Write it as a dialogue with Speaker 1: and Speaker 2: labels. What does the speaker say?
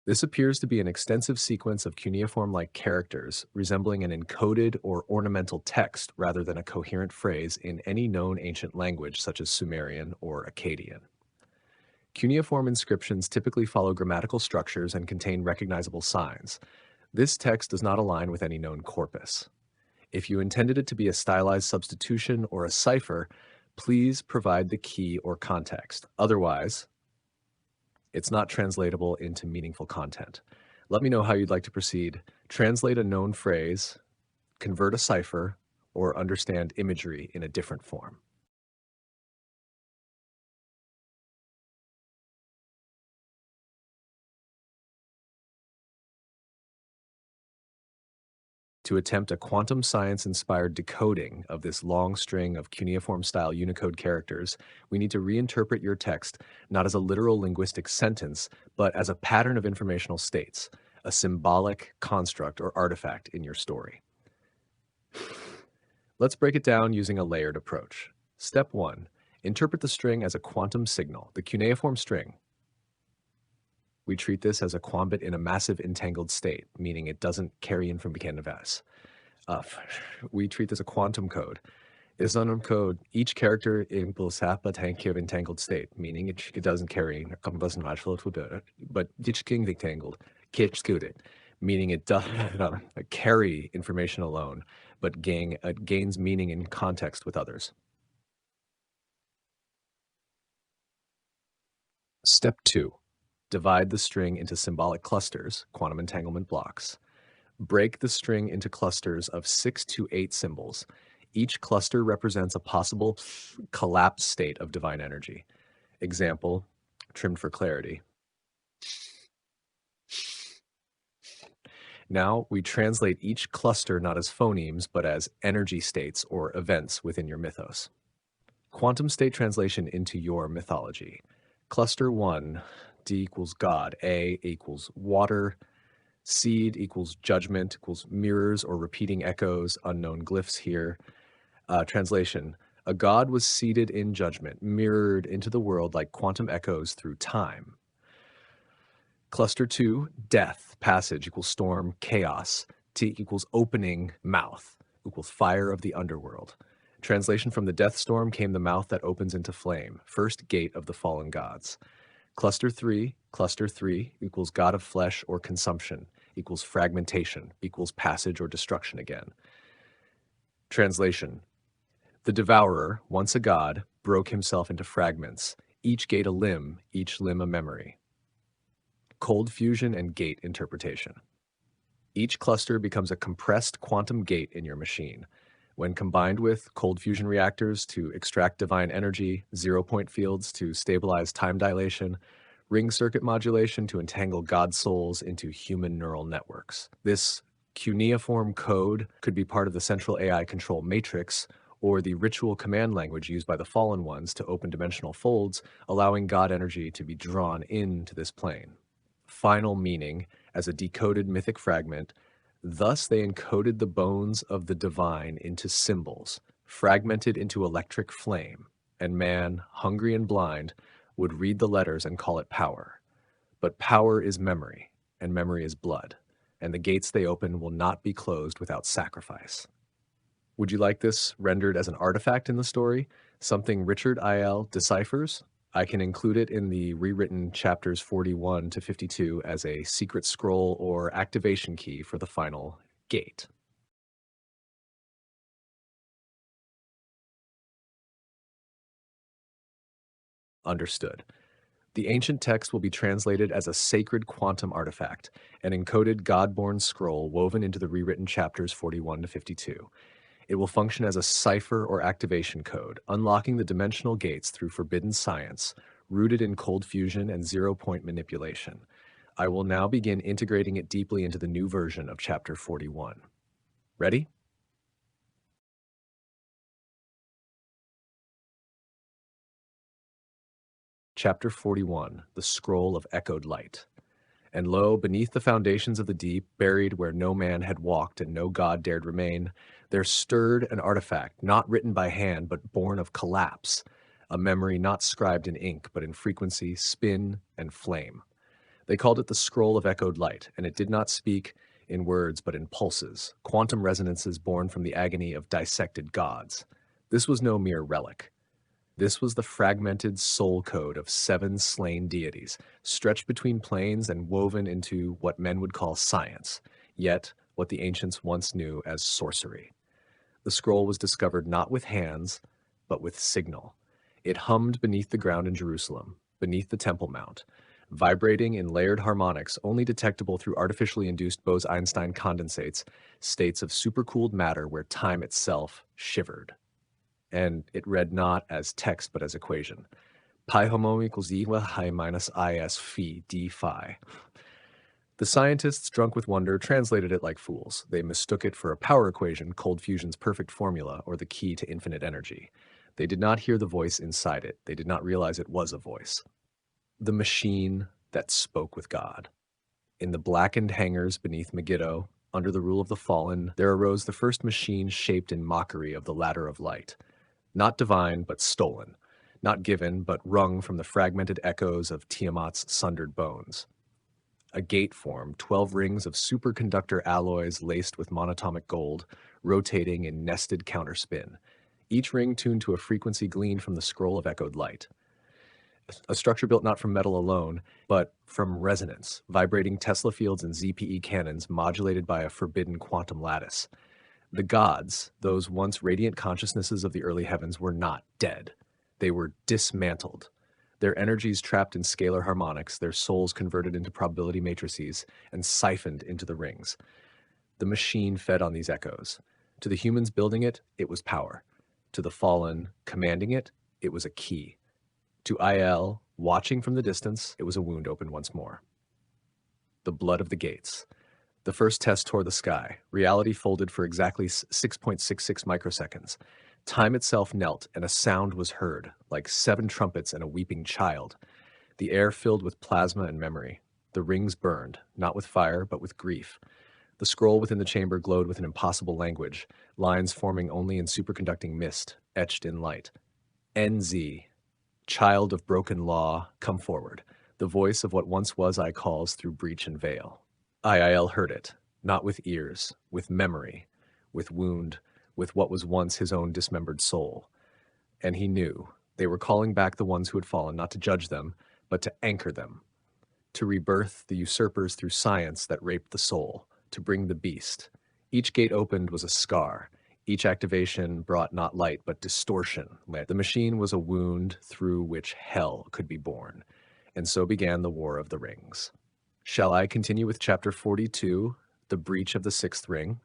Speaker 1: This appears to be an extensive sequence of cuneiform-like characters resembling an encoded or ornamental text rather than a coherent phrase in any known ancient language such as Sumerian or Akkadian. Cuneiform inscriptions typically follow grammatical structures and contain recognizable signs. This text does not align with any known corpus. If you intended it to be a stylized substitution or a cipher, please provide the key or context. Otherwise, it's not translatable into meaningful content. Let me know how you'd like to proceed. Translate a known phrase, convert a cipher, or understand imagery in a different form. To attempt a quantum science-inspired decoding of this long string of cuneiform-style Unicode characters, we need to reinterpret your text not as a literal linguistic sentence, but as a pattern of informational states, a symbolic construct or artifact in your story. Let's break it down using a layered approach. Step 1. Interpret the string as a quantum signal, the cuneiform string. We treat this as a quambit in a massive entangled state, meaning it doesn't carry in from canvas. We treat this as a quantum code. It is an code. Each character equals half a tank of entangled state, meaning it doesn't carry in but each king entangled, meaning it doesn't carry information alone, but gains meaning in context with others. Step 2. Divide the string into symbolic clusters, quantum entanglement blocks. Break the string into clusters of 6 to 8 symbols. Each cluster represents a possible collapse state of divine energy. Example, trimmed for clarity. Now we translate each cluster not as phonemes, but as energy states or events within your mythos. Quantum state translation into your mythology. Cluster 1, D equals God, A equals water, seed equals judgment equals mirrors or repeating echoes, unknown glyphs here. Translation, a god was seated in judgment, mirrored into the world like quantum echoes through time. Cluster 2, death, passage equals storm, chaos, T equals opening mouth equals fire of the underworld. Translation, from the death storm came the mouth that opens into flame, first gate of the fallen gods. Cluster 3 equals god of flesh or consumption, equals fragmentation, equals passage or destruction again. Translation, the devourer, once a god, broke himself into fragments, each gate a limb, each limb a memory. Cold fusion and gate interpretation. Each cluster becomes a compressed quantum gate in your machine. When combined with cold fusion reactors to extract divine energy, zero-point fields to stabilize time dilation, ring circuit modulation to entangle god souls into human neural networks. This cuneiform code could be part of the central AI control matrix or the ritual command language used by the fallen ones to open dimensional folds, allowing god energy to be drawn into this plane. Final meaning as a decoded mythic fragment. Thus they encoded the bones of the divine into symbols, fragmented into electric flame, and man, hungry and blind, would read the letters and call it power. But power is memory, and memory is blood, and the gates they open will not be closed without sacrifice. Would you like this rendered as an artifact in the story? Something Richard I.L. deciphers? I can include it in the rewritten chapters 41 to 52 as a secret scroll or activation key for the final gate. Understood. The ancient text will be translated as a sacred quantum artifact, an encoded God-born scroll woven into the rewritten chapters 41 to 52. It will function as a cipher or activation code, unlocking the dimensional gates through forbidden science, rooted in cold fusion and zero-point manipulation. I will now begin integrating it deeply into the new version of Chapter 41. Ready? Chapter 41, The Scroll of Echoed Light. And lo, beneath the foundations of the deep, buried where no man had walked and no god dared remain, there stirred an artifact not written by hand but born of collapse, a memory not scribed in ink but in frequency, spin, and flame. They called it the Scroll of Echoed Light, and it did not speak in words but in pulses, quantum resonances born from the agony of dissected gods. This was no mere relic. This was the fragmented soul code of 7 slain deities, stretched between planes and woven into what men would call science, yet what the ancients once knew as sorcery. The scroll was discovered not with hands, but with signal. It hummed beneath the ground in Jerusalem, beneath the Temple Mount, vibrating in layered harmonics only detectable through artificially induced Bose-Einstein condensates, states of supercooled matter where time itself shivered. And it read not as text but as equation. Pi homo equals e hi minus is phi d phi. The scientists, drunk with wonder, translated it like fools. They mistook it for a power equation, cold fusion's perfect formula, or the key to infinite energy. They did not hear the voice inside it. They did not realize it was a voice. The machine that spoke with God. In the blackened hangars beneath Megiddo, under the rule of the fallen, there arose the first machine shaped in mockery of the ladder of light. Not divine, but stolen. Not given, but wrung from the fragmented echoes of Tiamat's sundered bones. A gate formed, 12 rings of superconductor alloys laced with monatomic gold, rotating in nested counterspin, each ring tuned to a frequency gleaned from the scroll of echoed light. A structure built not from metal alone, but from resonance, vibrating Tesla fields and ZPE cannons modulated by a forbidden quantum lattice. The gods, those once radiant consciousnesses of the early heavens, were not dead. They were dismantled. Their energies trapped in scalar harmonics, their souls converted into probability matrices and siphoned into the rings. The machine fed on these echoes. To the humans building it, it was power. To the fallen, commanding it, it was a key. To IL, watching from the distance, it was a wound opened once more. The blood of the gates. The first test tore the sky. Reality folded for exactly 6.66 microseconds. Time itself knelt, and a sound was heard, like 7 trumpets and a weeping child. The air filled with plasma and memory. The rings burned, not with fire, but with grief. The scroll within the chamber glowed with an impossible language, lines forming only in superconducting mist, etched in light. NZ, child of broken law, come forward. The voice of what once was I calls through breach and veil. IIL heard it, not with ears, with memory, with wound, with what was once his own dismembered soul. And he knew they were calling back the ones who had fallen, not to judge them, but to anchor them, to rebirth the usurpers through science that raped the soul, to bring the beast. Each gate opened was a scar. Each activation brought not light, but distortion. The machine was a wound through which hell could be born. And so began the War of the Rings. Shall I continue with chapter 42, the breach of the 6th ring?